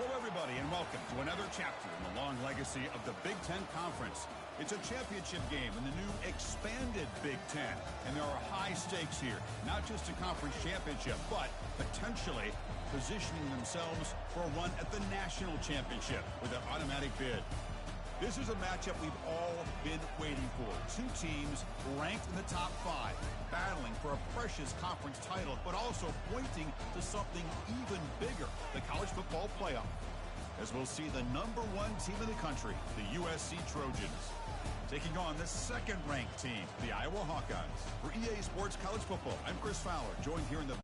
Hello, everybody, and welcome to another chapter in the long legacy of the Big Ten Conference. It's a championship game in the new expanded Big Ten, and there are high stakes here, not just a conference championship, but potentially positioning themselves for a run at the national championship with an automatic bid. This is a matchup we've all been waiting for. Two teams ranked in the top 5, battling for a precious conference title, but also pointing to something even bigger, the college football playoff. As we'll see the #1 team in the country, the USC Trojans, taking on the second-ranked team, the Iowa Hawkeyes. For EA Sports College Football, I'm Chris Fowler, joined here in the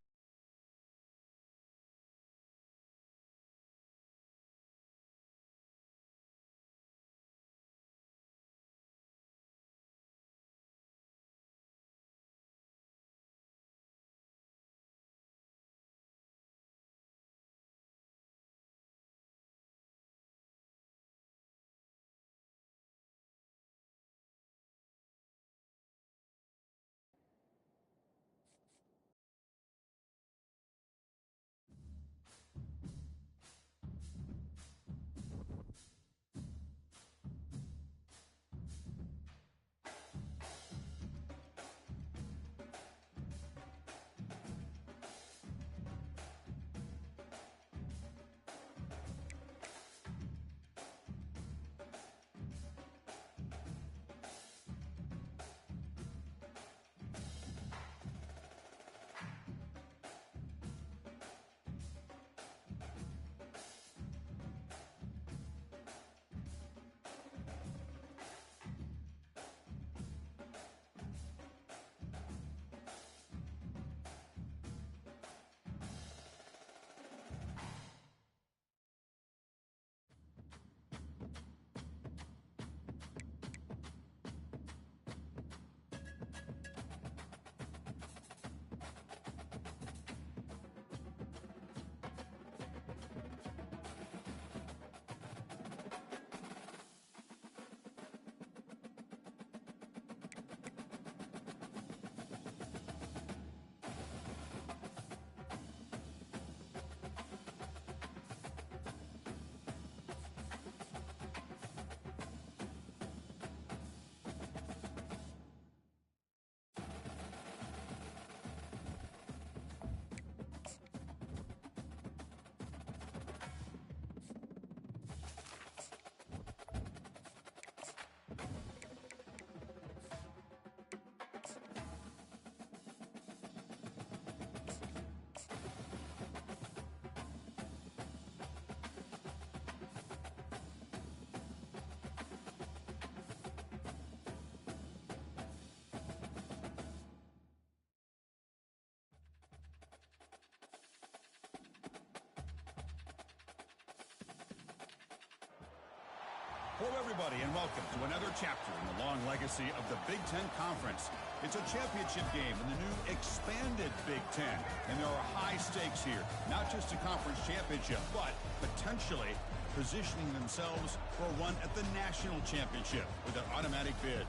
Hello, everybody, and welcome to another chapter in the long legacy of the Big Ten Conference. It's a championship game in the new expanded Big Ten, and there are high stakes here, not just a conference championship, but potentially positioning themselves for a run at the national championship with an automatic bid.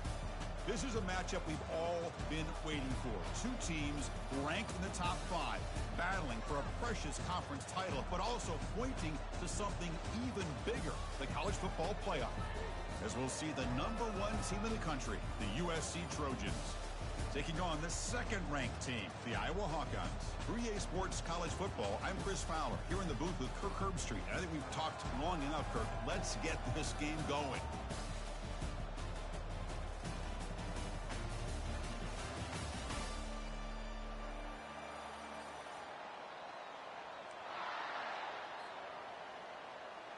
This is a matchup we've all been waiting for. Two teams ranked in the top 5, battling for a precious conference title, but also pointing to something even bigger, the college football playoff. As we'll see the #1 team in the country, the USC Trojans, taking on the second-ranked team, the Iowa Hawkeyes. For EA Sports College Football, I'm Chris Fowler, here in the booth with Kirk Herbstreit. I think we've talked long enough, Kirk. Let's get this game going.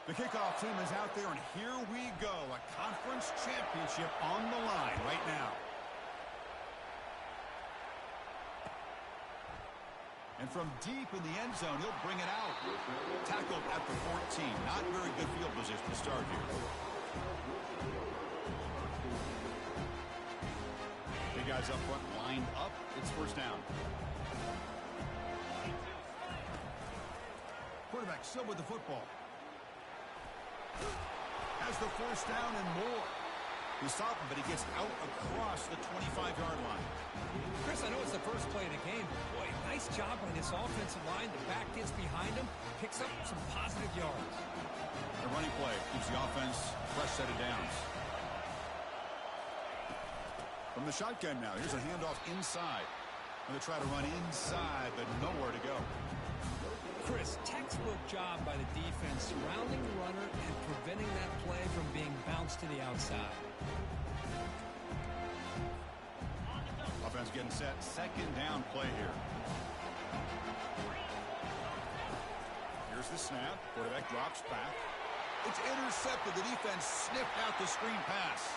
The kickoff team is out there, and here we go. A conference championship on the line right now. And from deep in the end zone, he'll bring it out. Tackled at the 14. Not very good field position to start here. Big guys up front, lined up. It's first down. Quarterback still with the football. Has the first down and more. He stopped him, but he gets out across the 25-yard line. Chris, I know it's the first play of the game, but boy, nice job by this offensive line. The back gets behind him, picks up some positive yards. The running play keeps the offense fresh set of downs. From the shotgun now, here's a handoff inside. Going to try to run inside, but nowhere to go. Chris, textbook job by the defense surrounding the runner and preventing that play from being bounced to the outside. Offense getting set. Second down play here. Here's the snap. Quarterback drops back. It's intercepted. The defense sniffed out the screen pass.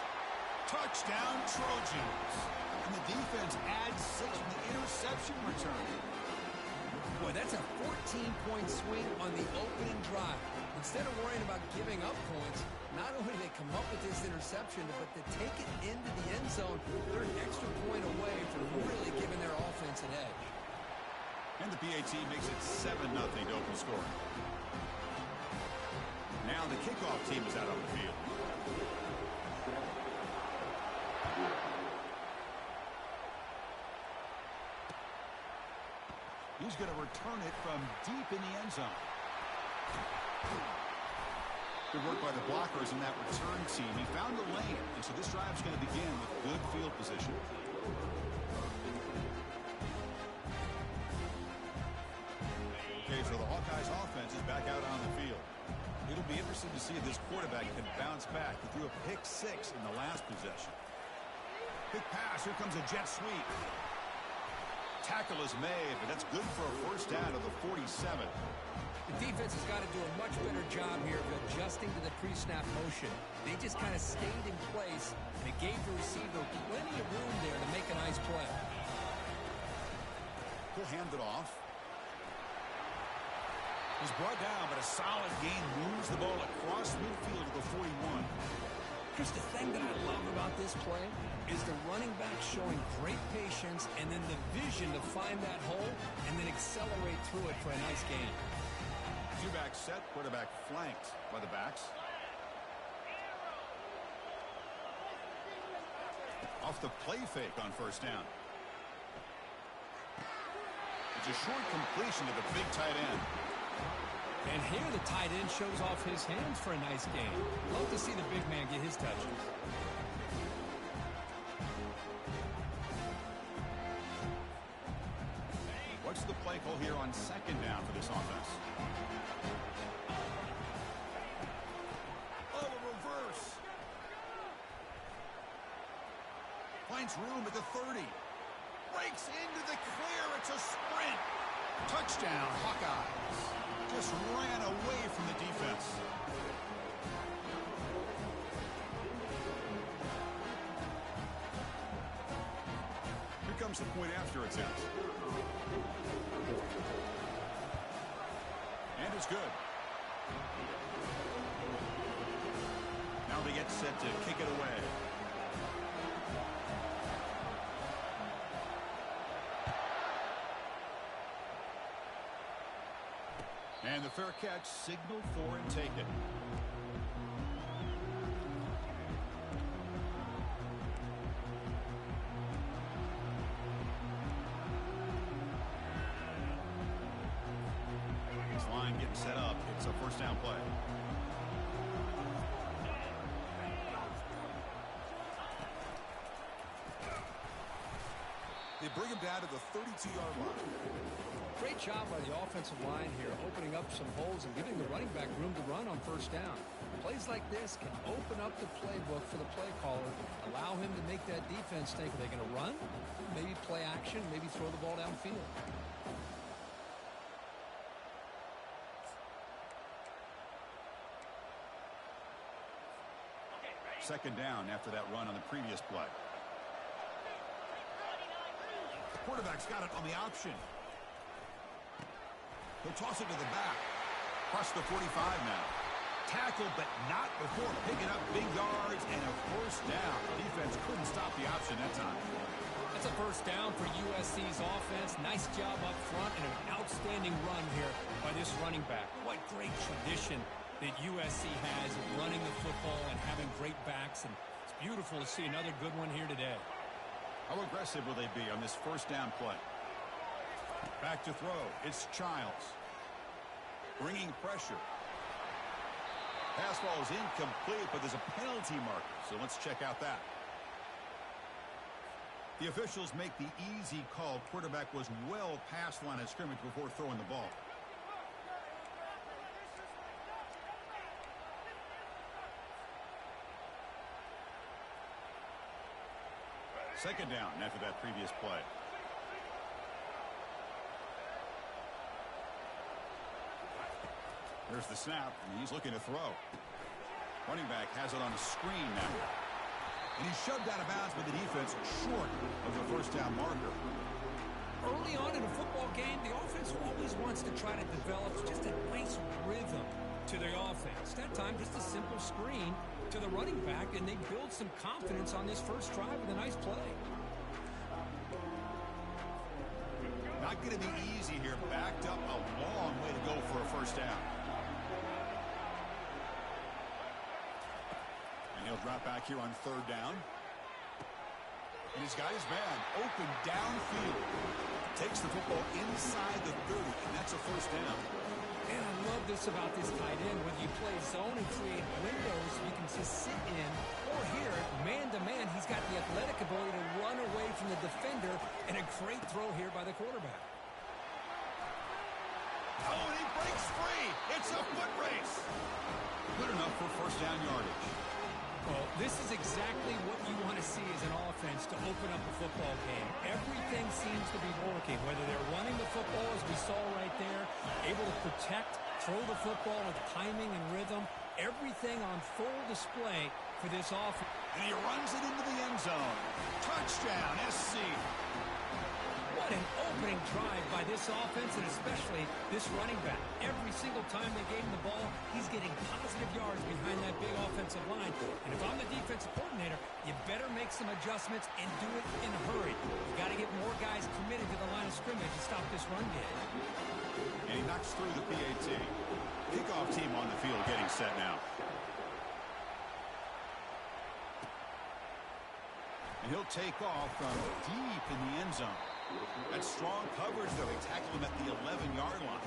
Touchdown, Trojans. And the defense adds 6 from the interception return. Boy, that's a 14-point swing on the opening drive. Instead of worrying about giving up points, not only do they come up with this interception, but to take it into the end zone, they're an extra point away from really giving their offense an edge. And the PAT makes it 7-0 to open scoring. Now the kickoff team is out on the field. He's going to return it from deep in the end zone. Good work by the blockers in that return team. He found the lane, and so this drive's going to begin with good field position. Okay, so the Hawkeyes offense is back out on the field. It'll be interesting to see if this quarterback can bounce back. He threw a pick 6 in the last possession. Quick pass. Here comes a jet sweep. Tackle is made, but that's good for a first down of the 47. The defense has got to do a much better job here of adjusting to the pre-snap motion. They just kind of stayed in place, and it gave the receiver plenty of room there to make a nice play. He'll hand it off. He's brought down, but a solid gain moves the ball across midfield to the 41. Chris, the thing that I love about this play is the running back showing great patience and then the vision to find that hole and then accelerate through it for a nice gain. Two-back set, quarterback flanked by the backs. Off the play fake on first down. It's a short completion to the big tight end. And here the tight end shows off his hands for a nice gain. Love to see the big man get his touches. What's the play call here on second down for this offense? Oh, a reverse. Finds room at the 30. Breaks into the clear. It's a sprint. Touchdown, Hawkeyes. Just ran away from the defense. Here comes the point after attempt. And it's good. Now they get set to kick it away. And the fair catch signaled for and taken. This line getting set up. It's a first down play. They bring him down to the 32-yard line. Great job by the offensive line here, opening up some holes and giving the running back room to run on first down. Plays like this can open up the playbook for the play caller, allow him to make that defense think, are they going to run? Maybe play action, maybe throw the ball downfield. Second down after that run on the previous play. The quarterback's got it on the option. He'll toss it to the back. Across the 45 now. Tackle, but not before picking up big yards and a first down. The defense couldn't stop the option that time. That's a first down for USC's offense. Nice job up front and an outstanding run here by this running back. What great tradition that USC has of running the football and having great backs. And it's beautiful to see another good one here today. How aggressive will they be on this first down play? Back to throw. It's Childs. bringing pressure. Pass ball is incomplete, but there's a penalty marker, so let's check out that. The officials make the easy call. Quarterback was well past the line of scrimmage before throwing the ball. Second down after that previous play. Here's the snap, and he's looking to throw. Running back has it on a screen now. And he's shoved out of bounds by the defense short of the first down marker. Early on in a football game, the offense always wants to try to develop just a nice rhythm to their offense. That time, just a simple screen to the running back, and they build some confidence on this first drive with a nice play. Not going to be easy here. Backed up a long way to go for a first down. And he'll drop back here on third down. And he's got his man open downfield. Takes the football inside the 30, and that's a first down. And I love this about this tight end. Whether you play zone and create windows you can just sit in, or here, man-to-man, he's got the athletic ability to run away from the defender, and a great throw here by the quarterback. Oh, and he breaks free. It's a foot race. Good enough for first down yardage. Well, this is exactly what you want to see as an offense to open up a football game. Everything seems to be working, whether they're running the football, as we saw right there, able to protect, throw the football with timing and rhythm, everything on full display for this offense. And he runs it into the end zone. Touchdown, SC. What an opening drive by this offense, and especially this running back. Every single time they gave him the ball, he's getting positive yards behind that big offensive line. And if I'm the defensive coordinator, you better make some adjustments and do it in a hurry. You got to get more guys committed to the line of scrimmage to stop this run game. And he knocks through the PAT. Kickoff team on the field getting set now. And he'll take off from deep in the end zone. That's strong coverage, though. They tackle him at the 11-yard line.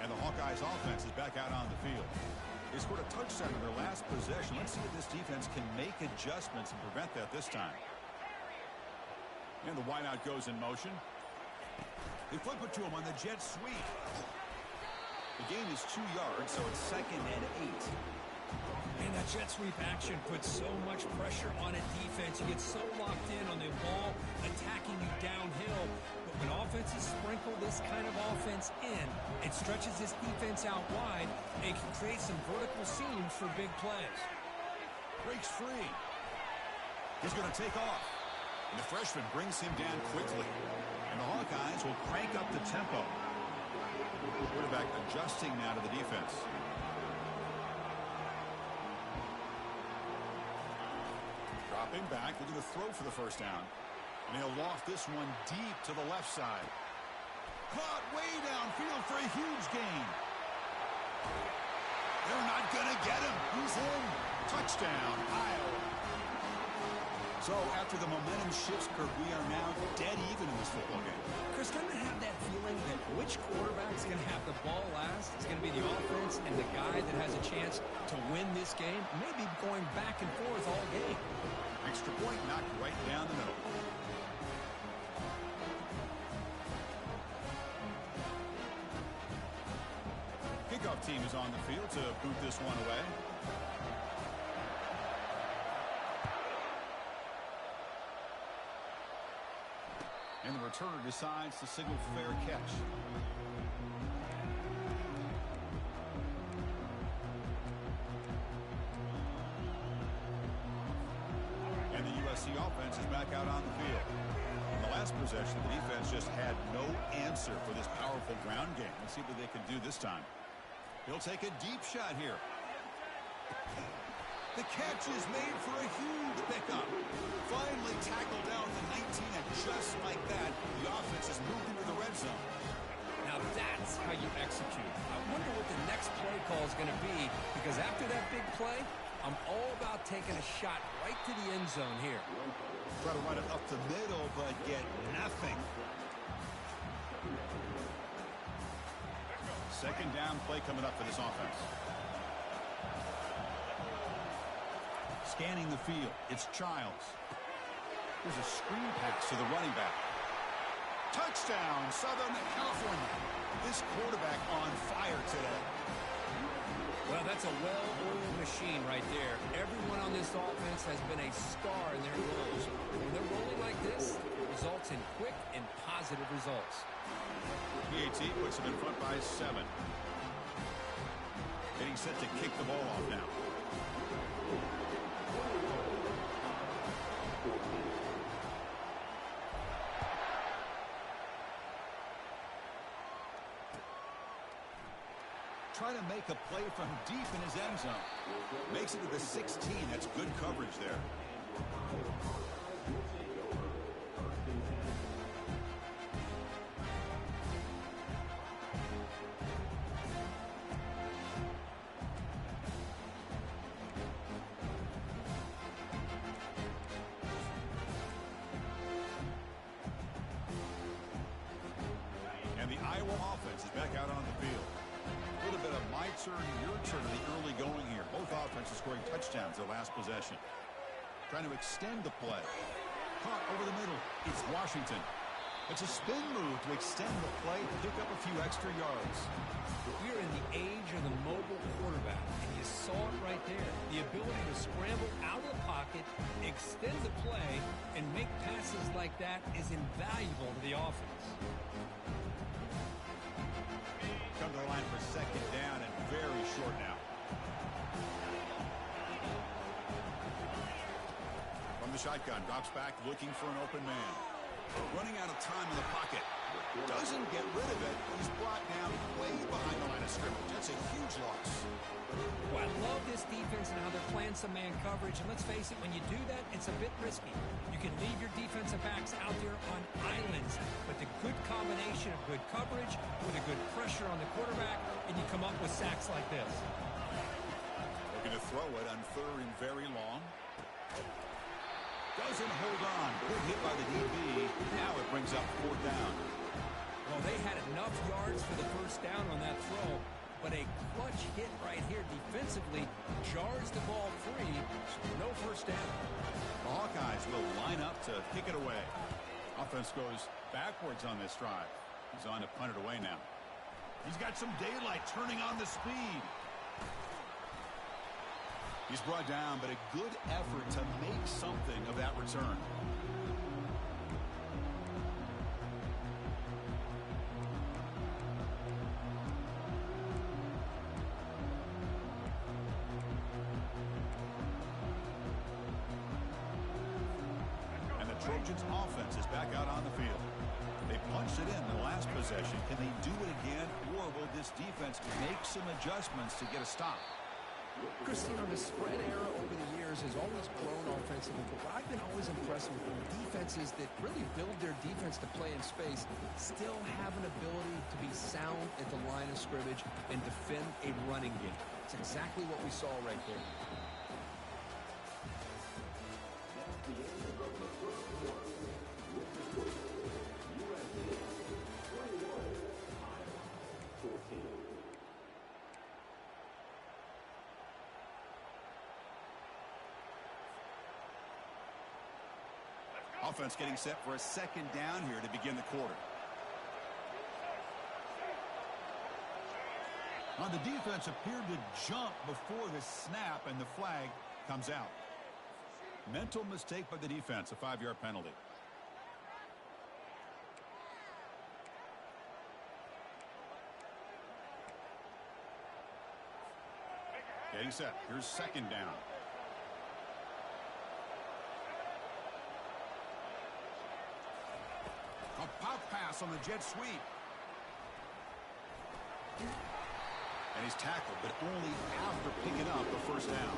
And the Hawkeyes offense is back out on the field. They scored a touchdown in their last possession. Let's see if this defense can make adjustments and prevent that this time. And the wideout goes in motion. They flip it to him on the jet sweep. The gain is 2 yards, so it's 2nd and 8. And that jet sweep action puts so much pressure on a defense. You get so locked in on the ball attacking you downhill. But when offenses sprinkle this kind of offense in, it stretches this defense out wide and can create some vertical seams for big plays. Breaks free. He's going to take off. And the freshman brings him down quickly. And the Hawkeyes will crank up the tempo. Quarterback adjusting now to the defense. Dropping back, looking to throw for the first down. And he'll loft this one deep to the left side. Caught way downfield for a huge gain. They're not going to get him. He's in. Touchdown, Iowa. So after the momentum shifts, Kirk, we are now dead even in this football game. Chris, kind of have that feeling that which quarterback is going to have the ball last is going to be the offense, and the guy that has a chance to win this game may be going back and forth all game. Extra point knocked right down the middle. Kickoff team is on the field to boot this one away. And the returner decides to signal fair catch. And the USC offense is back out on the field. In the last possession, the defense just had no answer for this powerful ground game. Let's see what they can do this time. He'll take a deep shot here. The catch is made for a huge pickup. Finally tackled down the 19, and just like that, the offense has moved into the red zone. Now that's how you execute. I wonder what the next play call is going to be, because after that big play, I'm all about taking a shot right to the end zone here. Try to run it up the middle, but get nothing. Second down play coming up for this offense. Scanning the field, it's Childs. There's a screen pass to the running back. Touchdown, Southern California. This quarterback on fire today. Well, that's a well-oiled machine right there. Everyone on this offense has been a star in their roles. When they're rolling like this, it results in quick and positive results. PAT puts them in front by 7. Getting set to kick the ball off now. Trying to make a play from deep in his end zone. Makes it to the 16. That's good coverage there. And the Iowa offense is back out on the field. A little bit of my turn, your turn in the early going here. Both offenses scoring touchdowns their last possession. Trying to extend the play. Caught over the middle. It's Washington. It's a spin move to extend the play to pick up a few extra yards. We're in the age of the mobile quarterback, and you saw it right there. The ability to scramble out of the pocket, extend the play, and make passes like that is invaluable to the offense. Come to the line for second down and very short now. From the shotgun, drops back looking for an open man. Running out of time in the pocket. Doesn't get rid of it. He's brought down way behind the line of scrimmage. That's a huge loss. Well, I love this defense and how they're playing some man coverage. And let's face it, when you do that, it's a bit risky. You can leave your defensive backs out there on islands. But the good combination of good coverage with a good pressure on the quarterback, and you come up with sacks like this. Looking to throw it on third and very long. Doesn't hold on. Good hit by the DB. Now it brings up fourth down. Well, they had enough yards for the first down on that throw, but a clutch hit right here defensively jars the ball free, so no first down. The Hawkeyes will line up to kick it away. Offense goes backwards on this drive. He's on to punt it away now. He's got some daylight turning on the speed. He's brought down, but a good effort to make something of that return. And the Trojans' offense is back out on the field. They punched it in the last possession. Can they do it again, or will this defense make some adjustments to get a stop? Christine, the spread era over the years has always grown offensively, but what I've been always impressed with defenses that really build their defense to play in space still have an ability to be sound at the line of scrimmage and defend a running game. It's exactly what we saw right there. Offense getting set for a second down here to begin the quarter. Now the defense appeared to jump before the snap, and the flag comes out. Mental mistake by the defense, a 5-yard penalty. Getting set. Here's second down. A pop pass on the jet sweep. And he's tackled, but only after picking up the first down.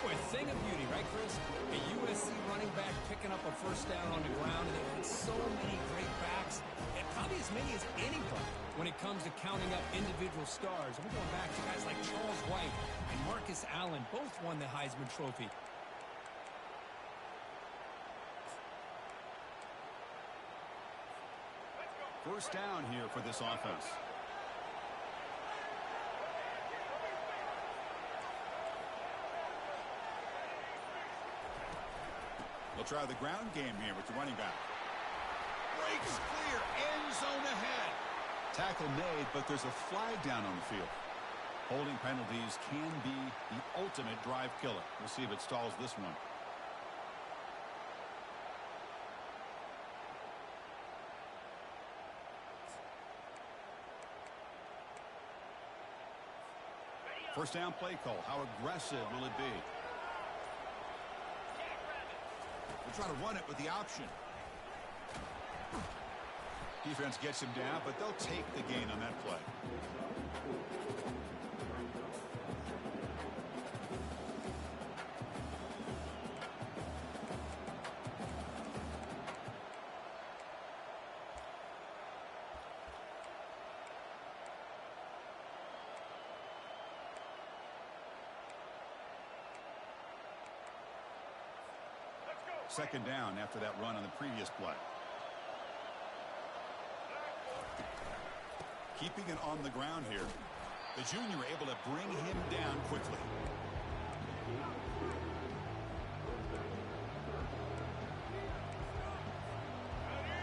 Boy, thing of beauty, right, Chris? A USC running back picking up a first down on the ground, and they've had so many great backs. At probably as many as anybody when it comes to counting up individual stars. And we're going back to guys like Charles White and Marcus Allen. Both won the Heisman Trophy. First down here for this offense. They'll try the ground game here with the running back. Breaks clear, end zone ahead. Tackle made, but there's a flag down on the field. Holding penalties can be the ultimate drive killer. We'll see if it stalls this one. First down play call. How aggressive will it be? We'll try to run it with the option. Defense gets him down, but they'll take the gain on that play. Second down after that run on the previous play. Keeping it on the ground here. The junior able to bring him down quickly.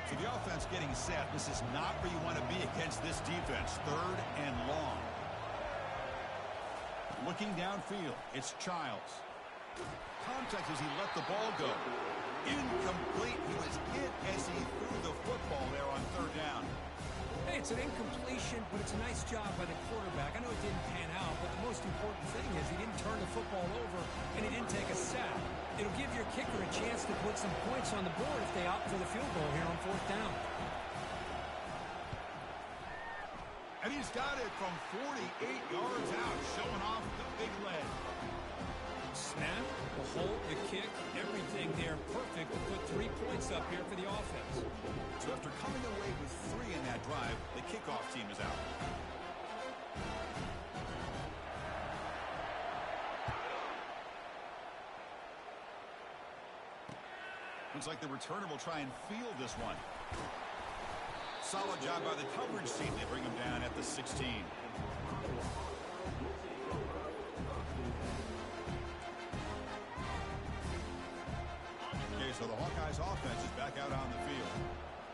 So the offense getting set. This is not where you want to be against this defense. Third and long. Looking downfield. It's Childs. Contact as he let the ball go. Incomplete. He was hit as he threw the football there on third down. Hey, it's an incompletion, but it's a nice job by the quarterback. I know it didn't pan out, but the most important thing is he didn't turn the football over, and he didn't take a sack. It'll give your kicker a chance to put some points on the board if they opt for the field goal here on fourth down. And he's got it from 48 yards out, showing off the big leg. Snap, the hold, the kick, everything there perfect to put 3 points up here for the offense. So after coming away with 3 in that drive, the kickoff team is out. Looks like the returner will try and field this one. Solid job by the coverage team. They bring him down at the 16. So the Hawkeyes offense is back out on the field.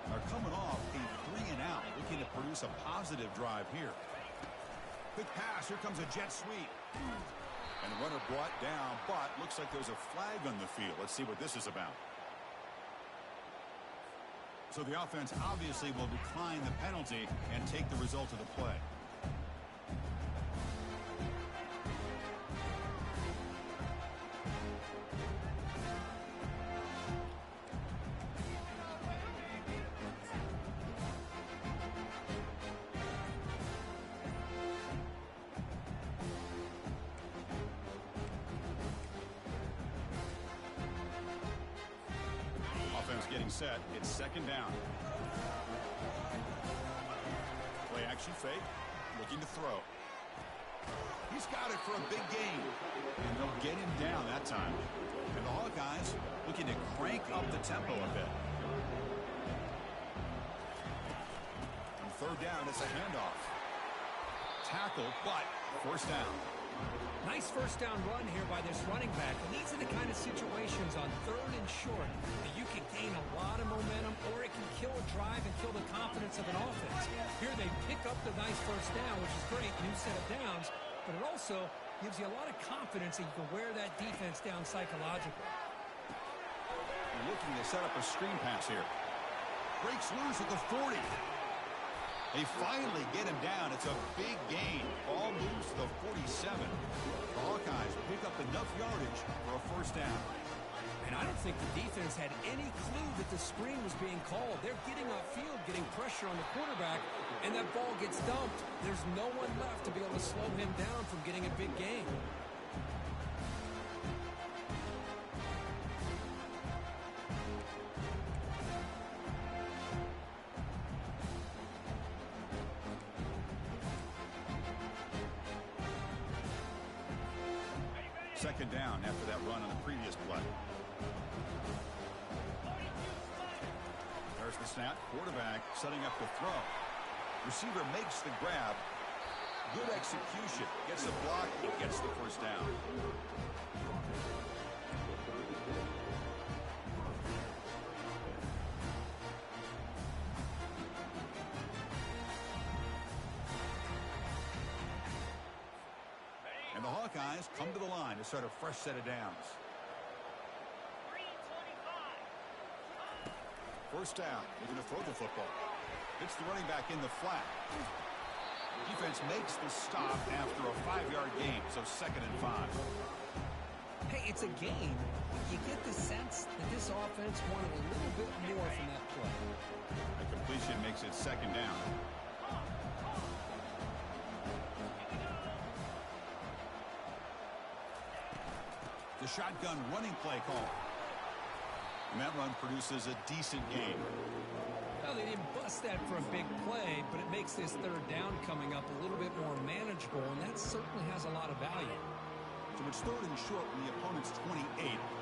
They're coming off a 3-and-out, looking to produce a positive drive here. Quick pass. Here comes a jet sweep. And the runner brought down, but looks like there's a flag on the field. Let's see what this is about. So the offense obviously will decline the penalty and take the result of the play. Getting set. It's second down. Play action fake. Looking to throw. He's got it for a big gain. And they'll get him down that time. And the Hawkeyes looking to crank up the tempo a bit. On third down, it's a handoff. Tackle, but first down. Nice first down run here by this running back. And these are the kind of situations on third and short that you can gain a lot of momentum, or it can kill a drive and kill the confidence of an offense. Here they pick up the nice first down, which is great, new set of downs, but it also gives you a lot of confidence that you can wear that defense down psychologically. Looking to set up a screen pass here. Breaks loose at the 40. They finally get him down. It's a big gain. Ball moves to the 47. The Hawkeyes pick up enough yardage for a first down. And I don't think the defense had any clue that the screen was being called. They're getting upfield, getting pressure on the quarterback, and that ball gets dumped. There's no one left to be able to slow him down from getting a big gain. Second down after that run on the previous play. There's the snap. Quarterback setting up the throw. Receiver makes the grab. Good execution. Gets a block. It gets the first down. And the Hawkeyes come to the line to start a fresh set of downs. First down. They're going to throw the football. It's the running back in the flat. Defense makes the stop after a 5-yard gain, so 2nd and 5. Hey, it's a game. You get the sense that this offense wanted a little bit more from that play. The completion makes it 2nd down. The shotgun running play call. And that run produces a decent gain. Well, they didn't bust that for a big play, but it makes this 3rd down coming up a little bit more manageable, and that certainly has a lot of value. So it's 3rd and short from the opponent's 28.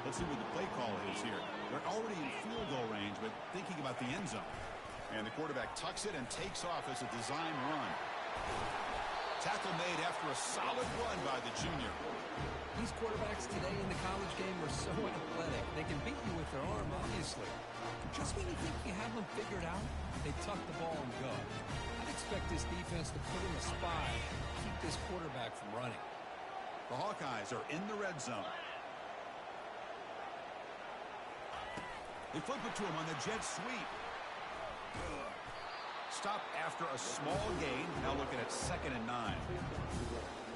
Let's see what the play call is here. They're already in field goal range, but thinking about the end zone. And the quarterback tucks it and takes off as a design run. Tackle made after a solid run by the junior. These quarterbacks today in the college game are so athletic. They can beat you with their arm, obviously. Just when you think you have them figured out, they tuck the ball and go. I'd expect this defense to put in a spy and keep this quarterback from running. The Hawkeyes are in the red zone. They flip it to him on the jet sweep. Stop after a small gain. Now looking at 2nd and 9.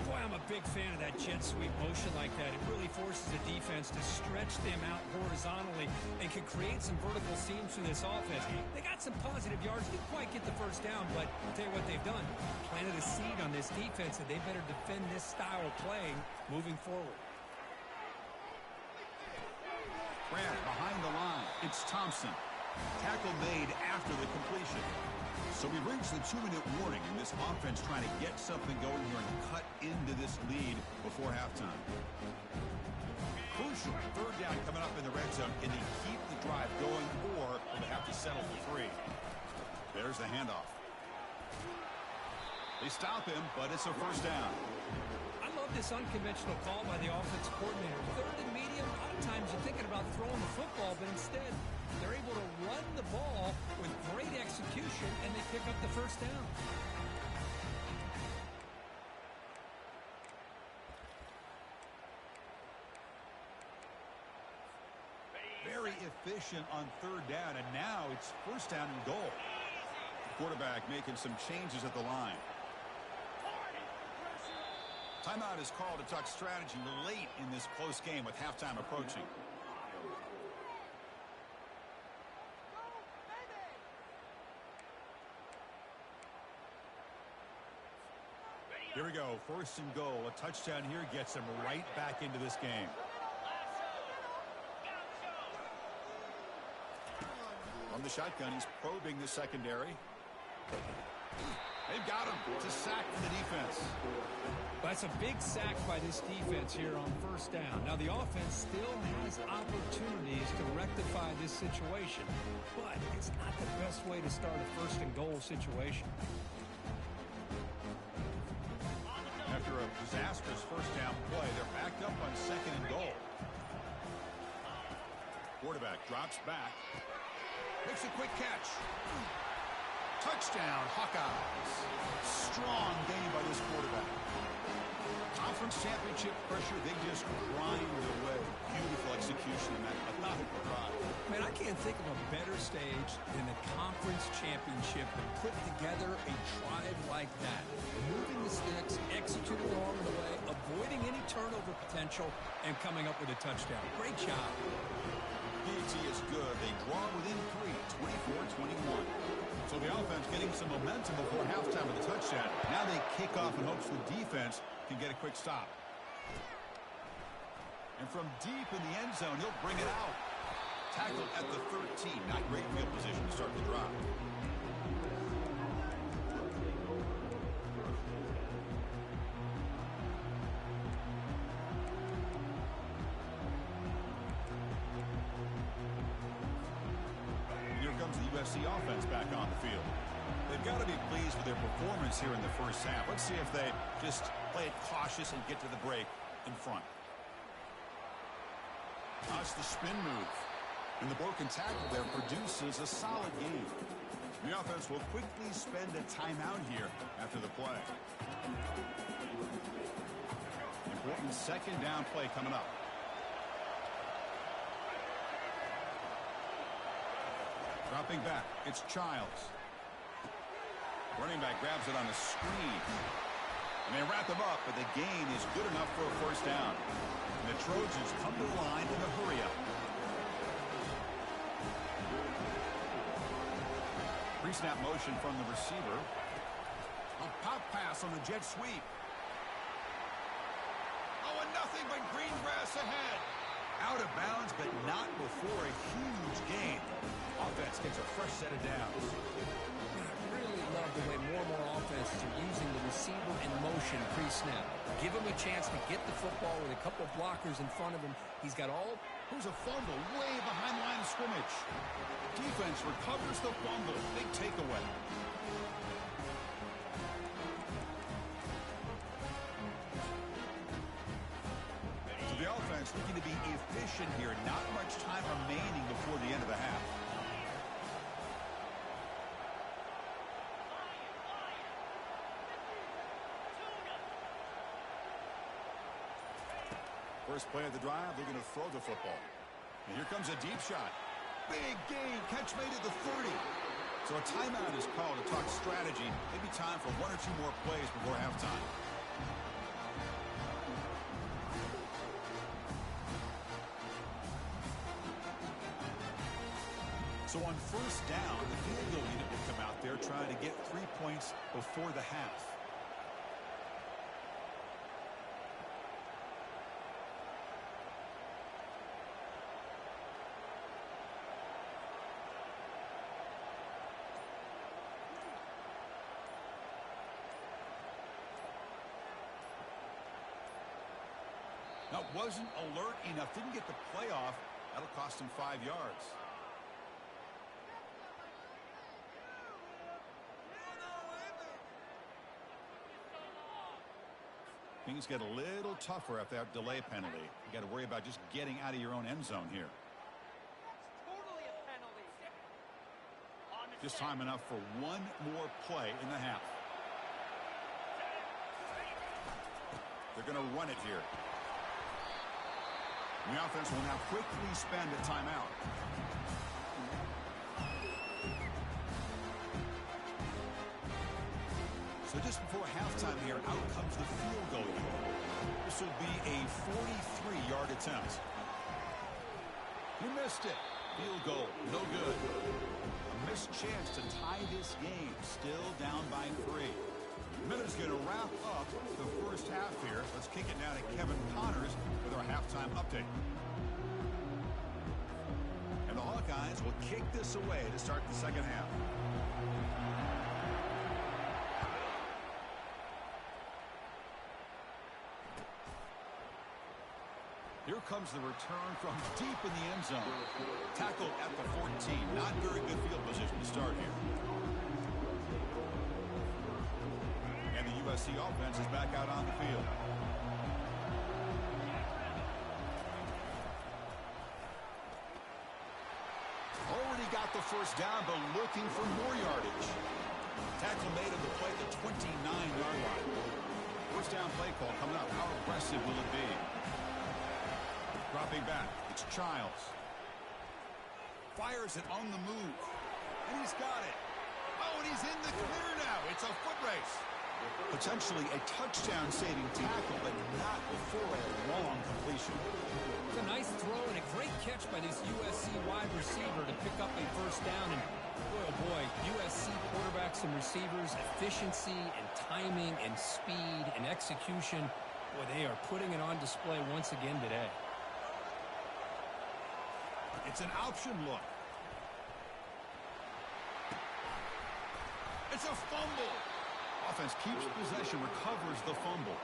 Boy, I'm a big fan of that jet sweep motion like that. It really forces the defense to stretch them out horizontally and can create some vertical seams for this offense. They got some positive yards. Didn't quite get the first down, but I'll tell you what they've done. Planted a seed on this defense that they better defend this style of playing moving forward. Grant behind the line. It's Thompson. Tackle made after the completion. So we've reached the 2-minute warning, and this offense trying to get something going here and cut into this lead before halftime. Crucial 3rd down coming up in the red zone. Can they keep the drive going, or will they have to settle for 3? There's the handoff. They stop him, but it's a first down. I love this unconventional call by the offensive coordinator. 3rd and medium, a lot of times you're thinking about throwing the football, but instead they're able to run the ball with great execution, and they pick up the first down. Very efficient on 3rd down, and now it's first down and goal. The quarterback making some changes at the line. Timeout is called to talk strategy late in this close game with halftime approaching. Here we go. 1st and goal. A touchdown here gets them right back into this game. From the shotgun, he's probing the secondary. They've got him. It's a sack for the defense. That's a big sack by this defense here on 1st down. Now, the offense still has opportunities to rectify this situation, but it's not the best way to start a 1st and goal situation. After a disastrous 1st down play, they're backed up on 2nd and goal. Quarterback drops back. Makes a quick catch. Touchdown, Hawkeyes. Strong game by this quarterback. Conference championship pressure, they just grind away. Beautiful execution in that methodical drive. Man, I can't think of a better stage than the conference championship to put together a drive like that. Moving the sticks, executing along the way, avoiding any turnover potential, and coming up with a touchdown. Great job. PAT is good. They draw within 3, 24-21. So the offense getting some momentum before halftime with a touchdown. Now they kick off in hopes the defense can get a quick stop. And from deep in the end zone, he'll bring it out. Tackled at the 13. Not great field position to start the drive. USC offense back on the field. They've got to be pleased with their performance here in the first half. Let's see if they just play it cautious and get to the break in front. That's the spin move. And the broken tackle there produces a solid gain. The offense will quickly spend a timeout here after the play. Important second down play coming up. Dropping back, it's Childs. Running back grabs it on a screen. And they wrap him up, but the gain is good enough for a first down. And the Trojans come to the line in a hurry-up. Pre-snap motion from the receiver. A pop pass on the jet sweep. Oh, and nothing but green grass ahead. Out of bounds, but not before a huge gain. Offense gets a fresh set of downs. I really love the way more and more offenses are using the receiver in motion pre-snap. Give him a chance to get the football with a couple of blockers in front of him. He's got all... Here's a fumble way behind the line of scrimmage. Defense recovers the fumble. Big takeaway. So the offense looking to be efficient here. Not much time remaining before the end of the half. First play of the drive, they're going to throw the football. And here comes a deep shot. Big gain, catch made at the 30. So a timeout is called to talk strategy. Maybe time for one or two more plays before halftime. So on first down, the field goal unit will come out there trying to get 3 points before the half. Now, wasn't alert enough, didn't get the play off. That'll cost him 5 yards. Things get a little tougher after that delay penalty. You got to worry about just getting out of your own end zone here. Totally a penalty. Just time enough for one more play in the half. They're going to run it here. And the offense will now quickly spend a timeout. So just before halftime here, out comes the field goal unit. This will be a 43-yard attempt. He missed it. Field goal, no good. A missed chance to tie this game. Still down by 3. Miller's going to wrap up the first half here. Let's kick it now to Kevin Connors with our halftime update. And the Hawkeyes will kick this away to start the second half. Here comes the return from deep in the end zone. Tackled at the 14. Not very good field position to start here. And the USC offense is back out on the field. Already got the first down, but looking for more yardage. Tackle made of the play at the 29-yard line. First down play call coming up. How aggressive will it be? Dropping back, it's Childs. Fires it on the move. And he's got it. Oh, and he's in the clear now. It's a foot race. Potentially a touchdown-saving tackle, but not before a long completion. It's a nice throw and a great catch by this USC wide receiver to pick up a first down. And boy, oh boy, USC quarterbacks and receivers, efficiency and timing and speed and execution. Boy, they are putting it on display once again today. It's an option look. It's a fumble. Offense keeps possession, recovers the fumble.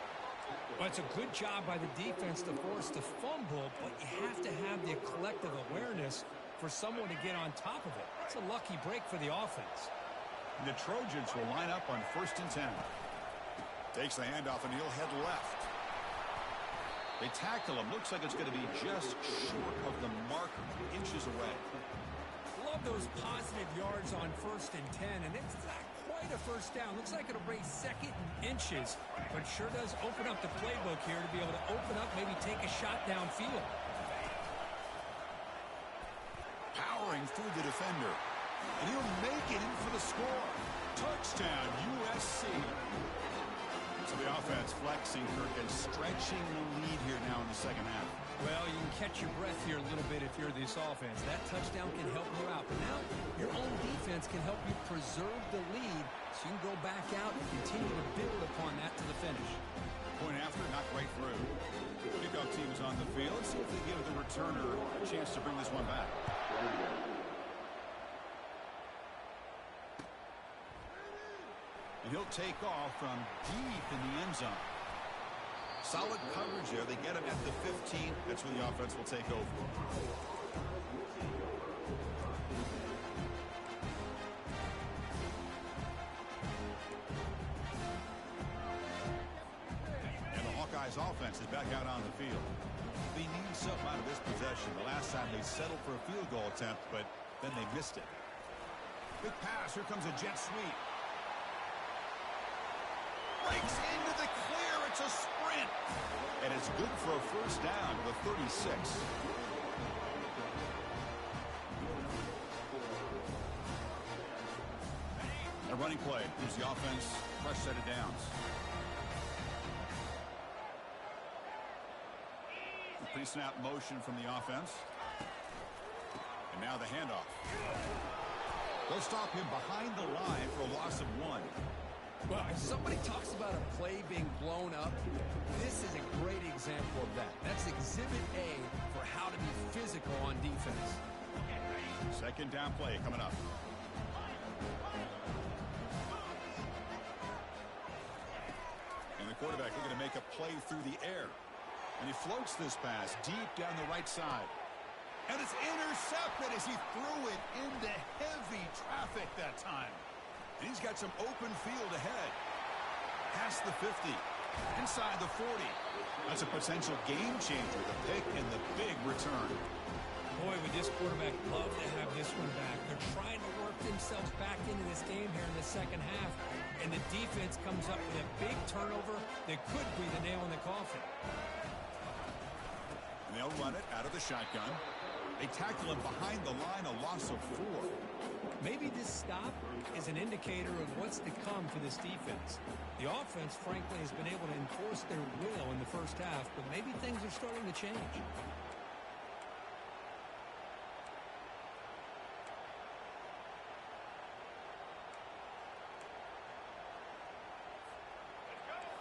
Well, it's a good job by the defense to force the fumble, but you have to have the collective awareness for someone to get on top of it. It's a lucky break for the offense. The Trojans will line up on 1st and 10. Takes the handoff, and he'll head left. They tackle him. Looks like it's going to be just short of the marker, inches away. Love those positive yards on 1st and 10, and it's not quite a first down. Looks like it'll raise 2nd and inches, but sure does open up the playbook here to be able to open up, maybe take a shot downfield. Powering through the defender, and he'll make it in for the score. Touchdown, USC. So the offense flexing, Kirk, and stretching the lead here now in the second half. Well, you can catch your breath here a little bit if you're this offense. That touchdown can help you out. But now your own defense can help you preserve the lead so you can go back out and continue to build upon that to the finish. Point after, not right through. Kickoff team is on the field. See if they give the returner a chance to bring this one back. And he'll take off from deep in the end zone. Solid coverage there. They get him at the 15. That's where the offense will take over. And the Hawkeyes offense is back out on the field. They need something out of this possession. The last time they settled for a field goal attempt, but then they missed it. Big pass. Here comes a jet sweep. Breaks into the clear. It's a sprint. And it's good for a first down to the 36. A running play gives the offense a fresh set of downs. A pre-snap motion from the offense. And now the handoff. They'll stop him behind the line for a loss of 1. Well, if somebody talks about a play being blown up, this is a great example of that. That's Exhibit A for how to be physical on defense. Second down play coming up. And the quarterback looking to make a play through the air. And he floats this pass deep down the right side. And it's intercepted as he threw it into heavy traffic that time. And he's got some open field ahead. Past the 50. Inside the 40. That's a potential game changer. The pick and the big return. Boy, would this quarterback love to have this one back. They're trying to work themselves back into this game here in the second half. And the defense comes up with a big turnover that could be the nail in the coffin. And they'll run it out of the shotgun. They tackle him behind the line, a loss of 4. Maybe this stop is an indicator of what's to come for this defense. The offense, frankly, has been able to enforce their will in the first half, but maybe things are starting to change.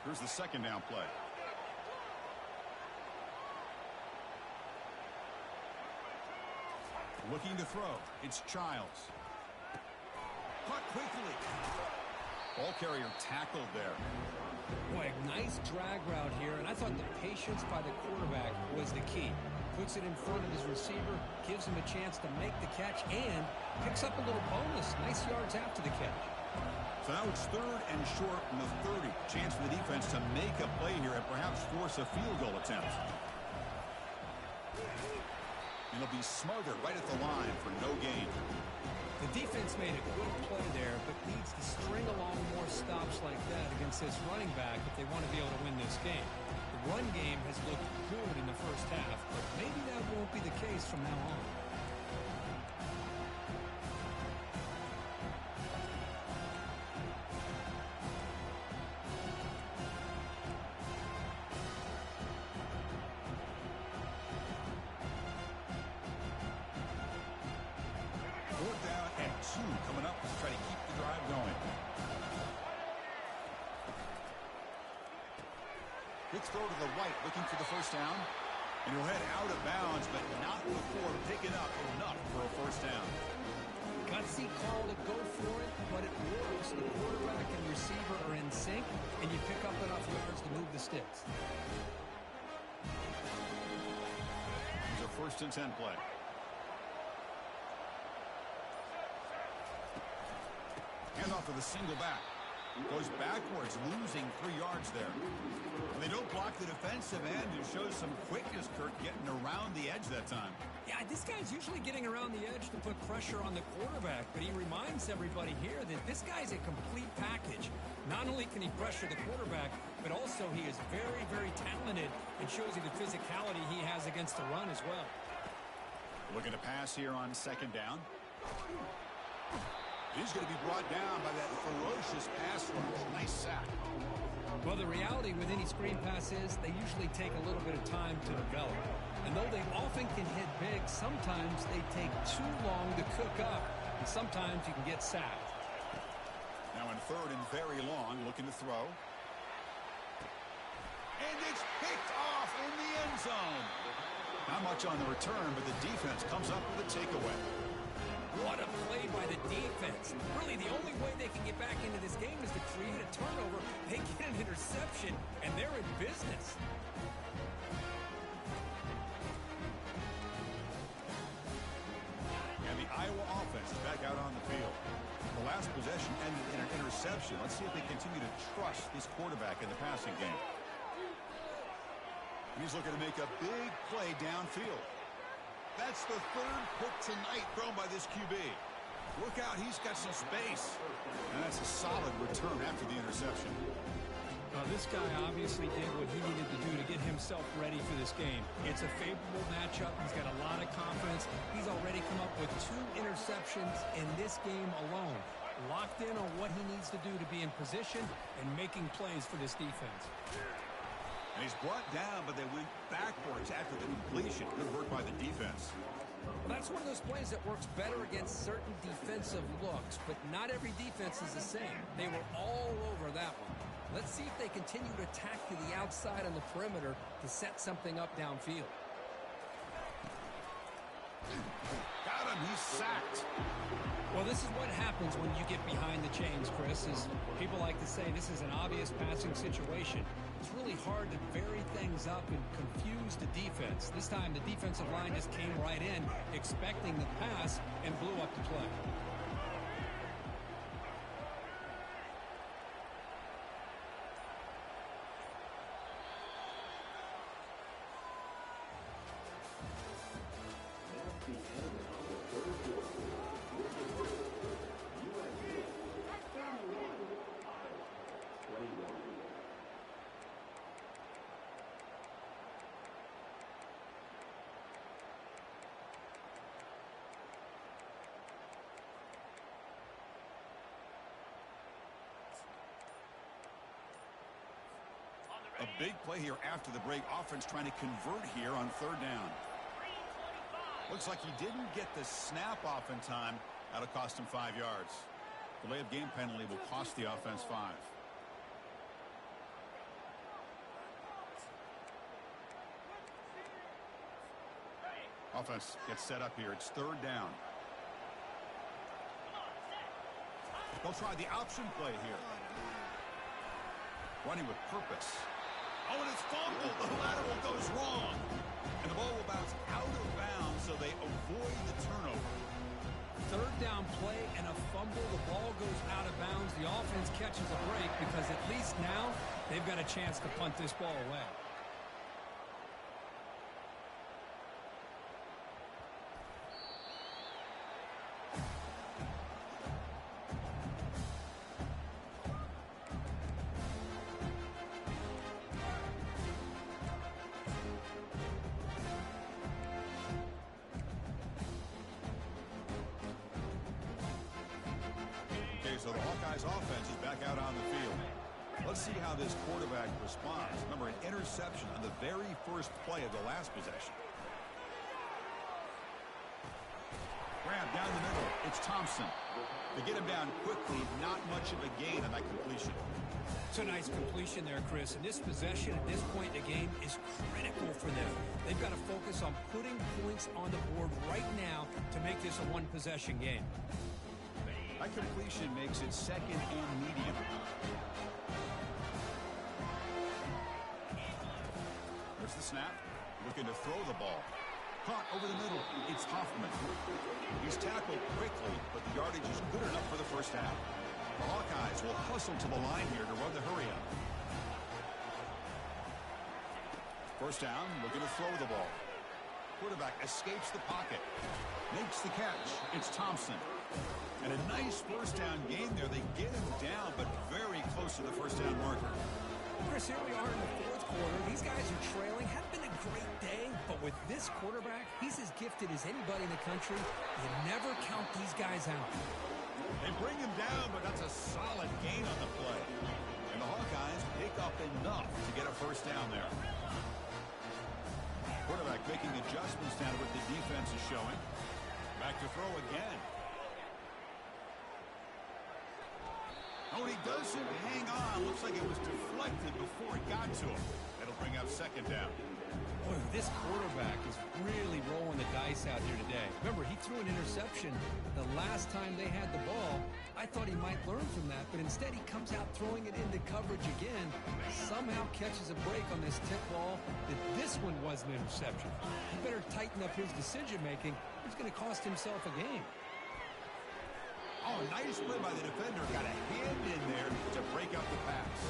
Here's the second down play. Looking to throw. It's Childs. Caught quickly. Ball carrier tackled there. Boy, a nice drag route here, and I thought the patience by the quarterback was the key. Puts it in front of his receiver, gives him a chance to make the catch, and picks up a little bonus. Nice yards after the catch. So now it's 3rd and short from the 30. Chance for the defense to make a play here and perhaps force a field goal attempt. It'll be smothered right at the line for no gain. The defense made a good play there, but needs to string along more stops like that against this running back if they want to be able to win this game. The run game has looked good in the first half, but maybe that won't be the case from now on. Coming up to try to keep the drive going. Quick throw to the right, looking for the first down. And he'll head out of bounds, but not before picking up enough for a first down. Gutsy call to go for it, but it works. The quarterback and receiver are in sync, and you pick up enough yards to move the sticks. It's a 1st and 10 play. off with a single back. Goes backwards, losing 3 yards there. And they don't block the defensive end. It shows some quickness, Kirk, getting around the edge that time. Yeah, this guy's usually getting around the edge to put pressure on the quarterback, but he reminds everybody here that this guy's a complete package. Not only can he pressure the quarterback, but also he is very, very talented and shows you the physicality he has against the run as well. Looking to pass here on 2nd down. He's going to be brought down by that ferocious pass rush. Nice sack. Well, the reality with any screen pass is they usually take a little bit of time to develop. And though they often can hit big, sometimes they take too long to cook up. And sometimes you can get sacked. Now in 3rd and very long, looking to throw. And it's picked off in the end zone. Not much on the return, but the defense comes up with a takeaway. What a play by the defense. Really, the only way they can get back into this game is to create a turnover. They get an interception, and they're in business. And the Iowa offense is back out on the field. The last possession ended in an interception. Let's see if they continue to trust this quarterback in the passing game. He's looking to make a big play downfield. That's the 3rd pick tonight thrown by this QB. Look out, he's got some space. And that's a solid return after the interception. This guy obviously did what he needed to do to get himself ready for this game. It's a favorable matchup. He's got a lot of confidence. He's already come up with 2 interceptions in this game alone. Locked in on what he needs to do to be in position and making plays for this defense. And he's brought down, but they went backwards after the completion. Good work by the defense. That's one of those plays that works better against certain defensive looks, but not every defense is the same. They were all over that one. Let's see if they continue to attack to the outside on the perimeter to set something up downfield. Got him. He's sacked. Well, this is what happens when you get behind the chains, Chris, is people like to say this is an obvious passing situation. It's really hard to vary things up and confuse the defense. This time, the defensive line just came right in, expecting the pass, and blew up the play. A big play here after the break. Offense trying to convert here on 3rd down. Looks like he didn't get the snap off in time. That'll cost him 5 yards. Delay of game penalty will cost the offense 5. Offense gets set up here. It's 3rd down. They'll try the option play here. Running with purpose. Oh, and it's fumbled. The lateral goes wrong. And the ball will bounce out of bounds, so they avoid the turnover. 3rd down play and a fumble. The ball goes out of bounds. The offense catches a break because at least now they've got a chance to punt this ball away. So the Hawkeyes offense is back out on the field. Let's see how this quarterback responds. Remember, an interception on the very first play of the last possession. Grab down the middle. It's Thompson. They get him down quickly. Not much of a gain on that completion. It's a nice completion there, Chris. And this possession at this point in the game is critical for them. They've got to focus on putting points on the board right now to make this a one-possession game. That completion makes it 2nd and medium. There's the snap. Looking to throw the ball. Caught over the middle. It's Hoffman. He's tackled quickly, but the yardage is good enough for the first half. The Hawkeyes will hustle to the line here to run the hurry up. First down, looking to throw the ball. Quarterback escapes the pocket. Makes the catch. It's Thompson. And a nice first down gain there. They get him down, but very close to the first down marker. Chris, here we are in the fourth quarter. These guys are trailing. Hadn't been a great day, but with this quarterback, he's as gifted as anybody in the country. You never count these guys out. They bring him down, but that's a solid gain on the play. And the Hawkeyes pick up enough to get a first down there. Quarterback making adjustments down to what the defense is showing. Back to throw again. Oh, he doesn't hang on. Looks like it was deflected before it got to him. That'll bring up second down. Boy, this quarterback is really rolling the dice out here today. Remember, he threw an interception the last time they had the ball. I thought he might learn from that, but instead he comes out throwing it into coverage again. Somehow catches a break on this tip ball that this one was an interception. He better tighten up his decision-making. He's going to cost himself a game. Oh, nice play by the defender. Got a hand in there to break up the pass.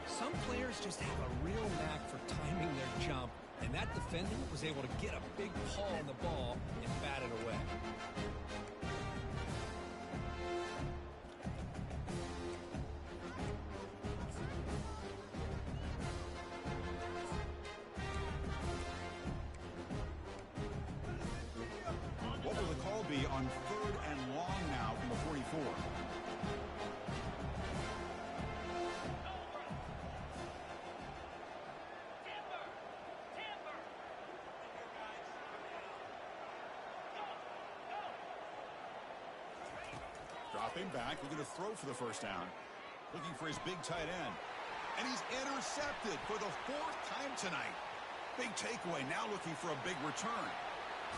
Some players just have a real knack for timing their jump, and that defender was able to get a big paw on the ball and bat it away. What will the call be on third and long now from the 44? Dropping back, looking to throw for the first down. Looking for his big tight end. And he's intercepted for the fourth time tonight. Big takeaway, now looking for a big return.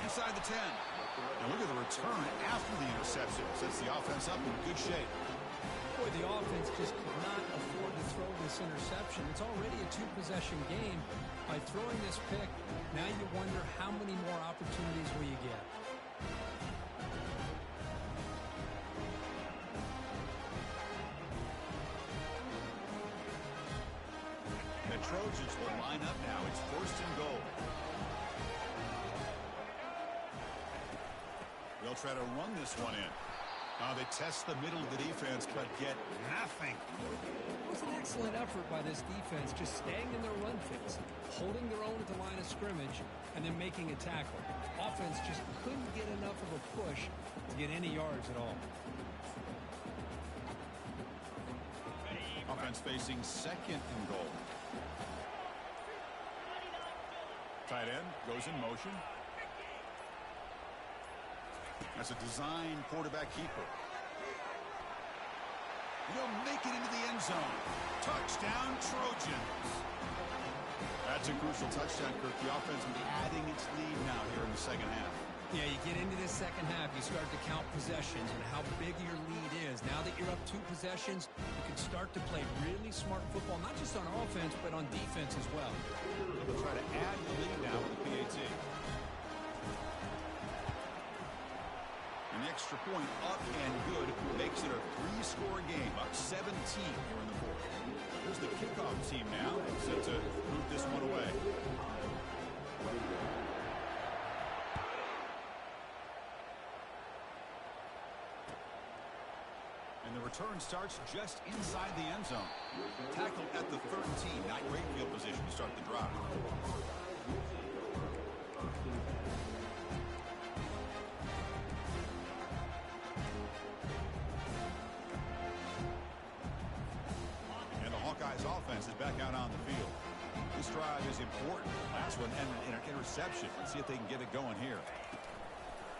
Inside the 10. And look at the return after the interception. Sets the offense up in good shape. Boy, the offense just could not afford to throw this interception. It's already a two-possession game. By throwing this pick, now you wonder how many more opportunities will you get. The Trojans will line up now. It's first and goal. They'll try to run this one in. They test the middle of the defense, but get nothing. It was an excellent effort by this defense, just staying in their run fits, holding their own at the line of scrimmage, and then making a tackle. Offense just couldn't get enough of a push to get any yards at all. Offense facing second and goal. Tight end goes in motion. That's a design quarterback keeper. He'll make it into the end zone. Touchdown, Trojans. That's a crucial touchdown, Kirk. The offense will be adding its lead now here in the second half. Yeah, you get into this second half, you start to count possessions and how big your lead is. Now that you're up 2 possessions, you can start to play really smart football, not just on offense, but on defense as well. They'll try to add the lead now with the PAT. An extra point up and good makes it a 3-score game, up 17 here in the fourth. Here's the kickoff team now, set to move this one away. And the return starts just inside the end zone. Tackled at the 13, not great field position to start the drive. Offense is back out on the field. This drive is important. Last one ended in an interception. Let's see if they can get it going here.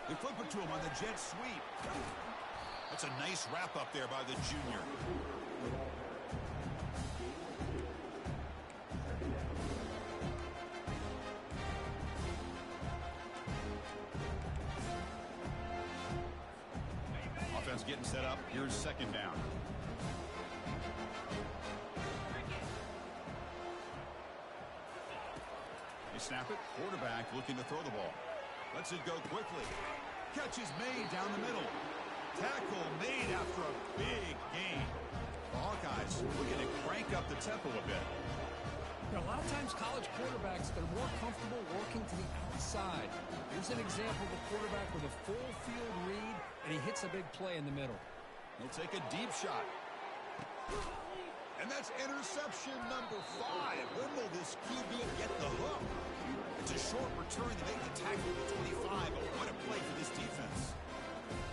They flip it to him on the jet sweep. That's a nice wrap up there by the junior. Offense getting set up. Here's second down. Snap it. Quarterback looking to throw the ball. Lets it go quickly. Catch is made down the middle. Tackle made after a big gain. The Hawkeyes looking to crank up the tempo a bit. A lot of times college quarterbacks, they're more comfortable working to the outside. Here's an example of a quarterback with a full field read, and he hits a big play in the middle. He'll take a deep shot. And that's interception number 5. When will this QB get the hook? It's a short return to make the tackle to 25, but what a play for this defense.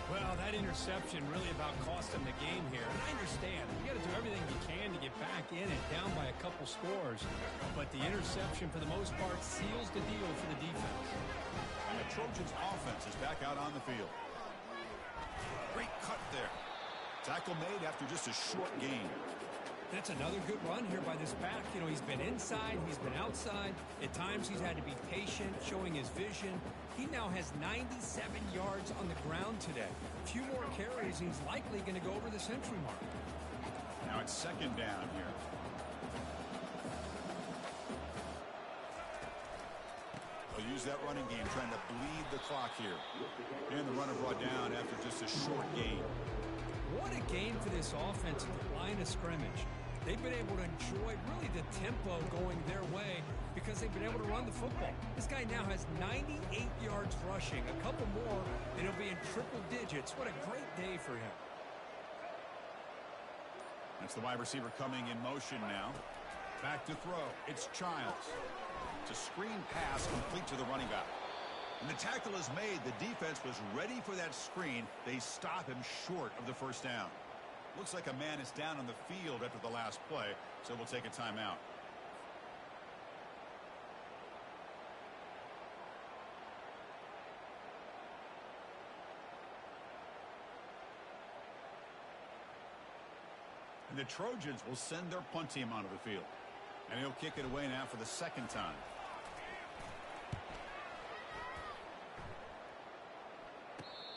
Well, that interception really about cost him the game here. And I understand. You got to do everything you can to get back in and down by a couple scores. But the interception, for the most part, seals the deal for the defense. And the Trojans' offense is back out on the field. Great cut there. Tackle made after just a short gain. That's another good run here by this back. You know, he's been inside, he's been outside. At times he's had to be patient, showing his vision. He now has 97 yards on the ground today. A few more carries, he's likely going to go over the century mark. Now it's second down here. They'll use that running game, trying to bleed the clock here. And the runner brought down after just a short gain. What a game for this offense at the line of scrimmage. They've been able to enjoy really the tempo going their way because they've been able to run the football. This guy now has 98 yards rushing. A couple more, and he'll be in triple digits. What a great day for him. That's the wide receiver coming in motion now. Back to throw. It's Childs. It's a screen pass complete to the running back. And the tackle is made. The defense was ready for that screen. They stop him short of the first down. Looks like a man is down on the field after the last play, so we'll take a timeout. And the Trojans will send their punt team onto the field. And he'll kick it away now for the second time.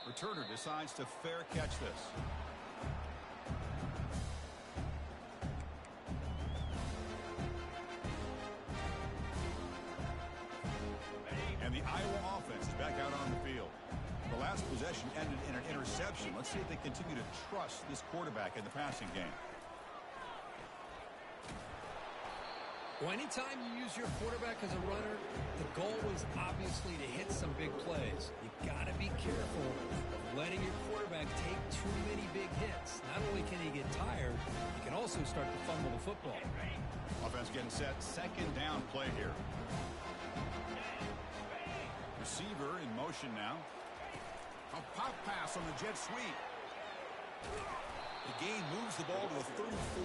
Returner decides to fair catch this. And the Iowa offense is back out on the field. The last possession ended in an interception. Let's see if they continue to trust this quarterback in the passing game. Well, anytime you use your quarterback as a runner, the goal is obviously to hit some big plays. You got to be careful of letting your quarterback take too many big hits. Not only can he get tired, he can also start to fumble the football. Offense getting set. Second down play here. Receiver in motion now. A pop pass on the jet sweep. The gain moves the ball to the 34.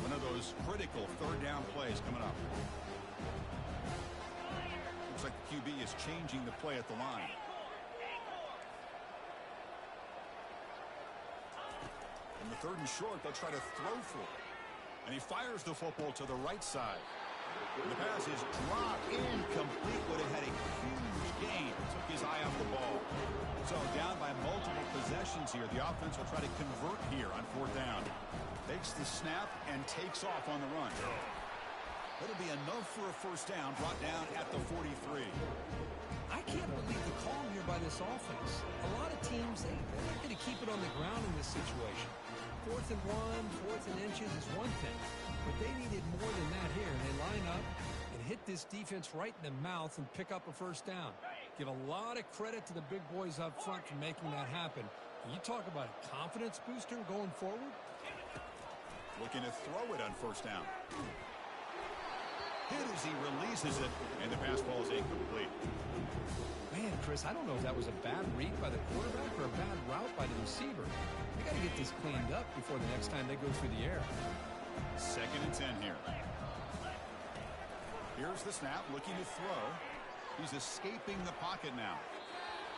One of those critical third down plays coming up. Looks like the QB is changing the play at the line. In the third and short, they'll try to throw for it. And he fires the football to the right side. And the pass is dropped incomplete, but it had a huge gain. Took his eye off the ball. So down by multiple possessions here. The offense will try to convert here on fourth down. Takes the snap and takes off on the run. That'll be enough for a first down, brought down at the 43. I can't believe the call here by this offense. A lot of teams, they're not going to keep it on the ground in this situation. 4th and 1, 4th and inches is one thing, but they needed more than that here. They line up and hit this defense right in the mouth and pick up a first down. Give a lot of credit to the big boys up front for making that happen. You talk about a confidence booster going forward. Looking to throw it on first down. Hit as he releases it, and the pass ball is incomplete. Man, Chris, I don't know if that was a bad read by the quarterback or a bad route by the receiver. They got to get this cleaned up before the next time they go through the air. Second and 10 here. Here's the snap, looking to throw. He's escaping the pocket now.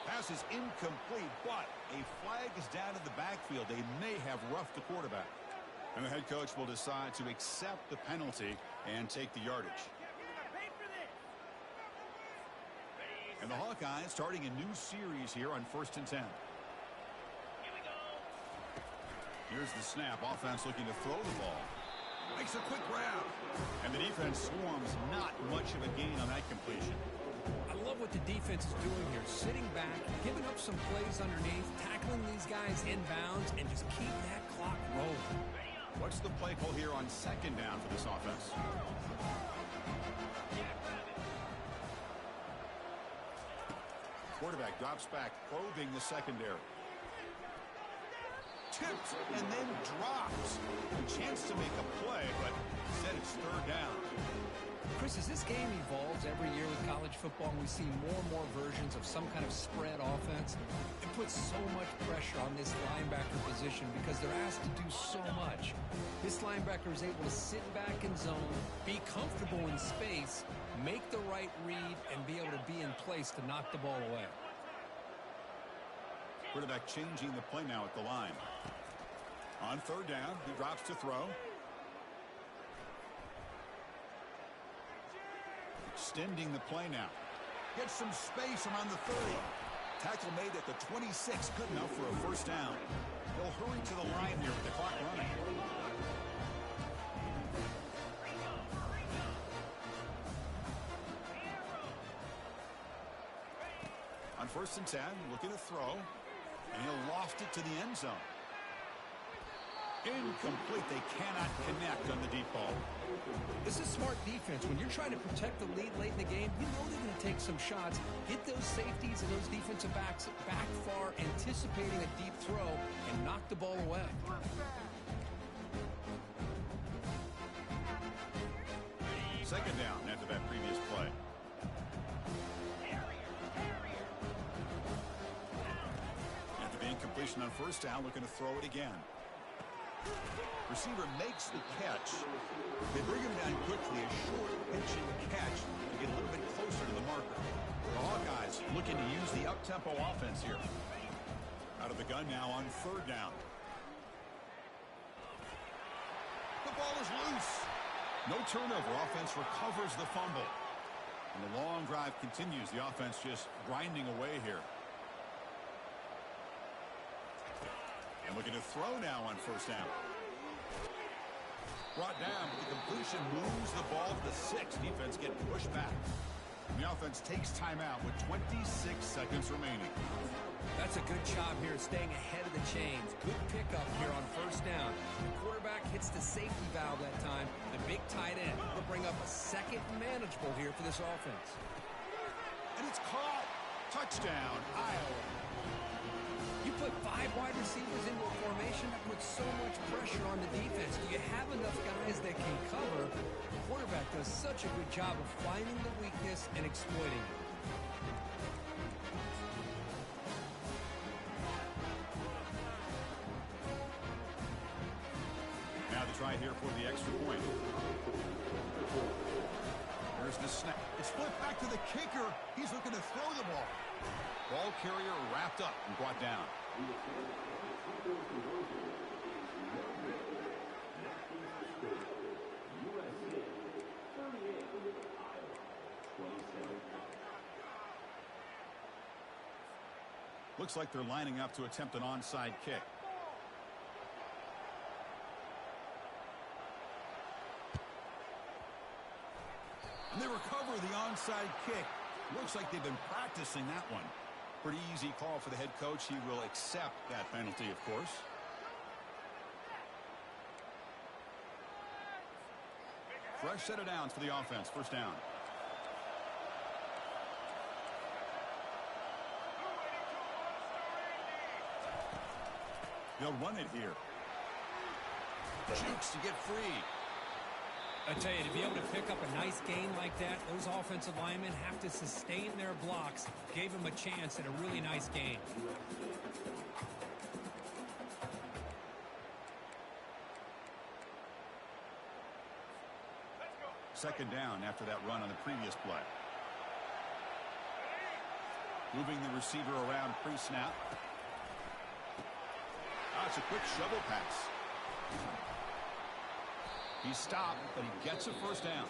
Pass is incomplete, but a flag is down in the backfield. They may have roughed the quarterback. And the head coach will decide to accept the penalty and take the yardage. And the Hawkeyes starting a new series here on 1st and 10. Here's the snap. Offense looking to throw the ball. Makes a quick grab. And the defense swarms. Not much of a gain on that completion. I love what the defense is doing here. Sitting back, giving up some plays underneath, tackling these guys inbounds, and just keep that clock rolling. What's the play call here on second down for this offense? Quarterback drops back, probing the secondary. Tipped and then drops. A chance to make a play, but instead it's third down. Chris, as this game evolves every year with college football, we see more and more versions of some kind of spread offense. It puts so much pressure on this linebacker position because they're asked to do so much. This linebacker is able to sit back in zone, be comfortable in space, make the right read, and be able to be in place to knock the ball away. Quarterback changing the play now at the line. On third down, he drops to throw. Extending the play now. Gets some space around the 30. Tackle made at the 26. Good enough for a first down. They'll hurry to the line here with the clock running. On 1st and 10, looking to throw. And he'll loft it to the end zone. Incomplete. They cannot connect on the deep ball. This is smart defense. When you're trying to protect the lead late in the game, you know they're going to take some shots. Get those safeties and those defensive backs back far, anticipating a deep throw, and knock the ball away. Second down after that previous play. After the incompletion on first down, looking to throw it again. Receiver makes the catch. They bring him down quickly. A short pitch and catch to get a little bit closer to the marker. The Hawkeyes looking to use the up-tempo offense here. Out of the gun now on third down. The ball is loose. No turnover. Offense recovers the fumble. And the long drive continues. The offense just grinding away here. And looking to throw now on first down. Brought down, but the completion moves the ball to the 6. Defense getting pushed back. And the offense takes timeout with 26 seconds remaining. That's a good job here staying ahead of the chains. Good pickup here on first down. The quarterback hits the safety valve that time. The big tight end will bring up a second manageable here for this offense. And it's caught. Touchdown, Iowa. You put 5 wide receivers into a formation that puts so much pressure on the defense. Do you have enough guys that can cover? The quarterback does such a good job of finding the weakness and exploiting it. Now the try here for the extra point. Here's the snap. It's flipped back to the kicker. He's looking to throw the ball. Ball carrier wrapped up and brought down. Looks like they're lining up to attempt an onside kick. And they recover the onside kick. Looks like they've been practicing that one. Pretty easy call for the head coach. He will accept that penalty, of course. Fresh set of downs for the offense. First down. They'll run it here. Jukes to get free. I tell you, to be able to pick up a nice gain like that, those offensive linemen have to sustain their blocks. Gave him a chance at a really nice gain. Second down after that run on the previous play. Moving the receiver around pre-snap. It's a quick shovel pass. He stopped, but he gets a first down.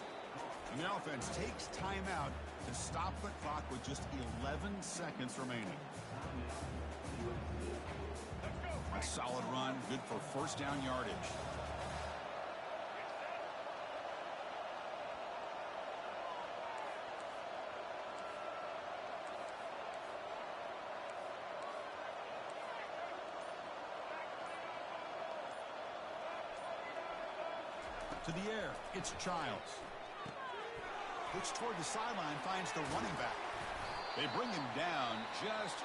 And the offense takes timeout to stop the clock with just 11 seconds remaining. A solid run good for first down yardage. To the air, it's Childs. Looks toward the sideline, finds the running back. They bring him down just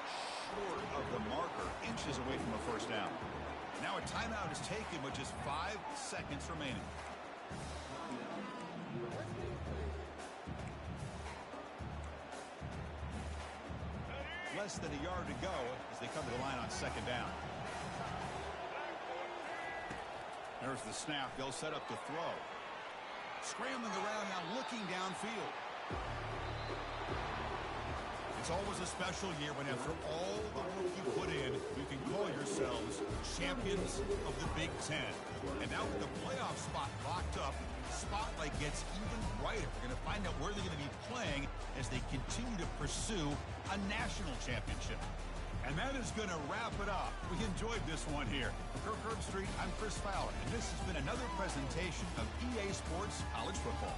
short of the marker, inches away from a first down. Now a timeout is taken with just 5 seconds remaining. Less than a yard to go as they come to the line on second down. There's the snap. They'll set up to throw. Scrambling around now, looking downfield. It's always a special year when after all the work you put in, you can call yourselves champions of the Big Ten. And now with the playoff spot locked up, the spotlight gets even brighter. We're going to find out where they're going to be playing as they continue to pursue a national championship. And that is going to wrap it up. We enjoyed this one here. For Kirk Herbstreit, I'm Chris Fowler, and this has been another presentation of EA Sports College Football.